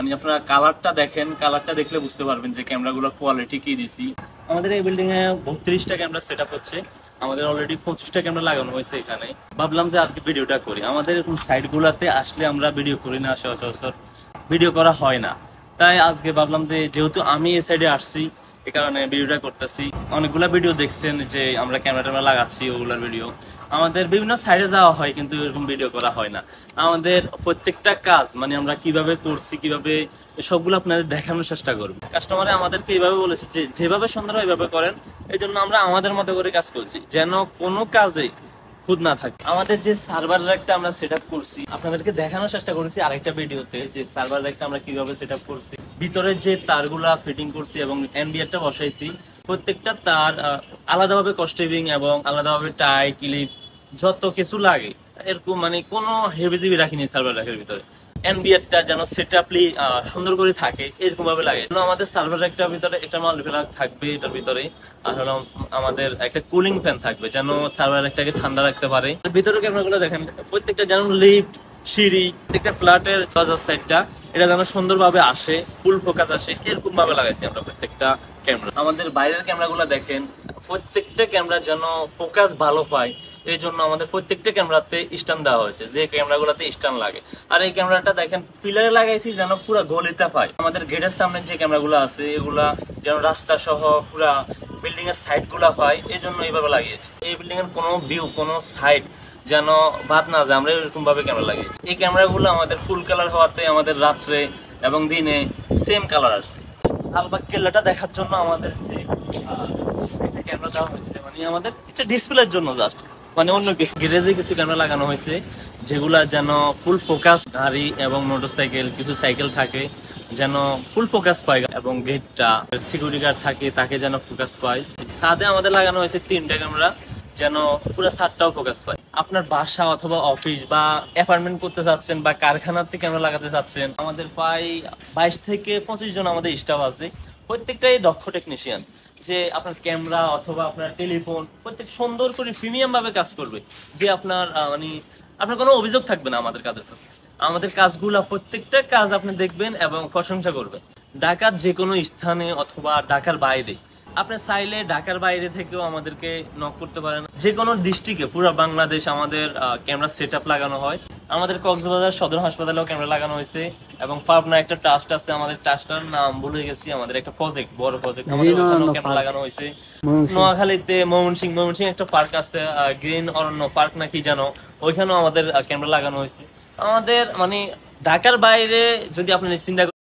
মানে আপনারা কালারটা দেখেন, কালারটা দেখলে বুঝতে পারবেন যে ক্যামেরাগুলো কোয়ালিটি কি দিছি। আমাদের এই বিল্ডিং এ 32টা ক্যামেরা সেট আপ হচ্ছে। আমাদের অলরেডি 25টা ক্যামেরা লাগানো হয়েছে এখানে। ভাবলাম যে আজকে ভিডিওটা করি। আমাদের এরকম সাইড গুলাতে আসলে আমরা ভিডিও করি না, সচরাচর ভিডিও করা হয় না। তাই আজকে ভাবলাম যে যেহেতু আমি এই সাইডে আসছি, এই কারণে ভিডিওটা করতেছি। অনেকগুলা ভিডিও দেখছেন যে আমরা ক্যামেরা ট্যামেরা লাগাচ্ছি, ওগুলার ভিডিও আমাদের বিভিন্ন সাইডে যাওয়া হয়, কিন্তু এরকম ভিডিও করা হয় না। আমাদের প্রত্যেকটা কাজ মানে আমরা কিভাবে করছি, কিভাবে সবগুলো আপনাদের দেখানোর চেষ্টা করবো। কাস্টমারে আমাদেরকে এইভাবে বলেছে যে যেভাবে সুন্দর হয় এইভাবে করেন। এই জন্য আমরা আমাদের মতো করে কাজ করছি, যেন কোনো কাজে খুদ না থাকে। আমাদের যে সার্ভার র্যাকটা আমরা সেট আপ করছি, আপনাদেরকে দেখানোর চেষ্টা করেছি আরেকটা ভিডিওতে যে সার্ভার র্যাকটা আমরা কিভাবে সেট আপ করছি। ভিতরে যে তারগুলা ফিটিং করছি এবং এনবিআরটা বসাইছি, প্রত্যেকটা তার আলাদাভাবে কস্টেবিং এবং আলাদাভাবে টাই ক্লিপ যত কিছু লাগে এরকম মানে কোনো হেভিজিবি রাখিনি সার্ভার র্যাকের ভিতরে। এনবিআরটা যেন সেট আপলি সুন্দর করে থাকে এরকম ভাবে লাগে। আমাদের সার্ভার র্যাকটার ভিতরে একটা মাল্টিপ্লাগ থাকবে এটার ভিতরে, আর হলো আমাদের একটা কুলিং ফ্যান থাকবে যেন সার্ভার র্যাকটাকে ঠান্ডা রাখতে পারে। ভিতরে ক্যামেরাগুলো দেখেন, প্রত্যেকটা যেন লিফট সিঁড়ি, প্রত্যেকটা ফ্ল্যাটের চার্জার সাইডটা এটা যেন সুন্দরভাবে আসে, ফুল ফোকাস আসে এরকম ভাবে লাগাইছি আমরা প্রত্যেকটা ক্যামেরা। আমাদের বাইরের ক্যামেরাগুলো দেখেন, প্রত্যেকটা ক্যামেরা যেন ফোকাস ভালো পায় এই জন্য আমাদের প্রত্যেকটা ক্যামেরাতে স্ট্যান্ড দেওয়া হয়েছে, যে ক্যামেরাগুলোতে স্ট্যান্ড লাগে। আর এই ক্যামেরাটা দেখেন পিলারে লাগাইছি যেন পুরো গলিটা পায়। আমাদের গেটের সামনে যে ক্যামেরাগুলো আছে এগুলা যেন রাস্তা সহ পুরা বিল্ডিং এর সাইড গুলা পায়, এই জন্য এইভাবে লাগিয়েছি। এই বিল্ডিং এর কোনো ভিউ, কোনো সাইড যেন বাদ না যায়, আমরা এরকম ভাবে ক্যামেরা লাগিয়েছি। এই ক্যামেরাগুলো আমাদের ফুল কালার হওয়াতে আমাদের রাত্রে এবং দিনে সেম কালার আসবে। লালবাগ কেল্লাটা দেখার জন্য আমাদের যে একটা ক্যামেরা দেওয়া হয়েছে, মানে আমাদের এটা ডিসপ্লের জন্য জাস্ট, মানে অন্য কিছু। গ্যারেজে কিছু ক্যামেরা লাগানো হয়েছে যেগুলা যেন ফুল ফোকাস, গাড়ি এবং মোটরসাইকেল কিছু সাইকেল থাকে যেন ফুল ফোকাস পায়, এবং গেটটা সিকিউরিটি গার্ড থাকে তাকে যেন ফোকাস পায়। ছাদে আমাদের লাগানো হয়েছে 3টা ক্যামেরা যেন পুরো ছাদটাও ফোকাস পায়। আপনার বাসা অথবা অফিস বা অ্যাপার্টমেন্ট করতে চাচ্ছেন বা কারখানাতে ক্যামেরা লাগাতে চাচ্ছেন, আমাদের প্রায় 22 থেকে 25 জন আমাদের স্টাফ আছে, প্রত্যেকটাই দক্ষ টেকনিশিয়ান। যে আপনার ক্যামেরা অথবা আপনার টেলিফোন প্রত্যেক সুন্দর করে প্রিমিয়াম ভাবে কাজ করবে, যে আপনার মানে আপনার কোনো অভিযোগ থাকবে না আমাদের কাজের প্রতি। আমাদের কাজগুলা প্রত্যেকটা কাজ আপনি দেখবেন এবং প্রশংসা করবেন। ঢাকার যে কোনো স্থানে অথবা ঢাকার বাইরে আপনি চাইলে ঢাকার বাইরে থেকেও আমাদেরকে নক করতে পারেন। যে কোনো ডিস্ট্রিক্টে পুরো বাংলাদেশ আমাদের ক্যামেরা সেট আপ লাগানো হয়। আমাদের কক্সবাজার সদর হাসপাতালেও ক্যামেরা লাগানো হয়েছে, এবং পাবনা একটা ট্রাস্ট আছে, আমাদের ট্রাস্টটার নাম ভুলে গেছি, আমাদের একটা প্রজেক্ট, বড় প্রজেক্ট, আমাদের ওখানেও ক্যামেরা লাগানো হয়েছে। নোয়াখালীতে ময়মনসিংহ একটা পার্ক আছে, গ্রিন অরণ্য পার্ক নাকি জানো, ওইখানেও আমাদের ক্যামেরা লাগানো হয়েছে। আমাদের মানে ঢাকার বাইরে যদি আপনি চিন্তা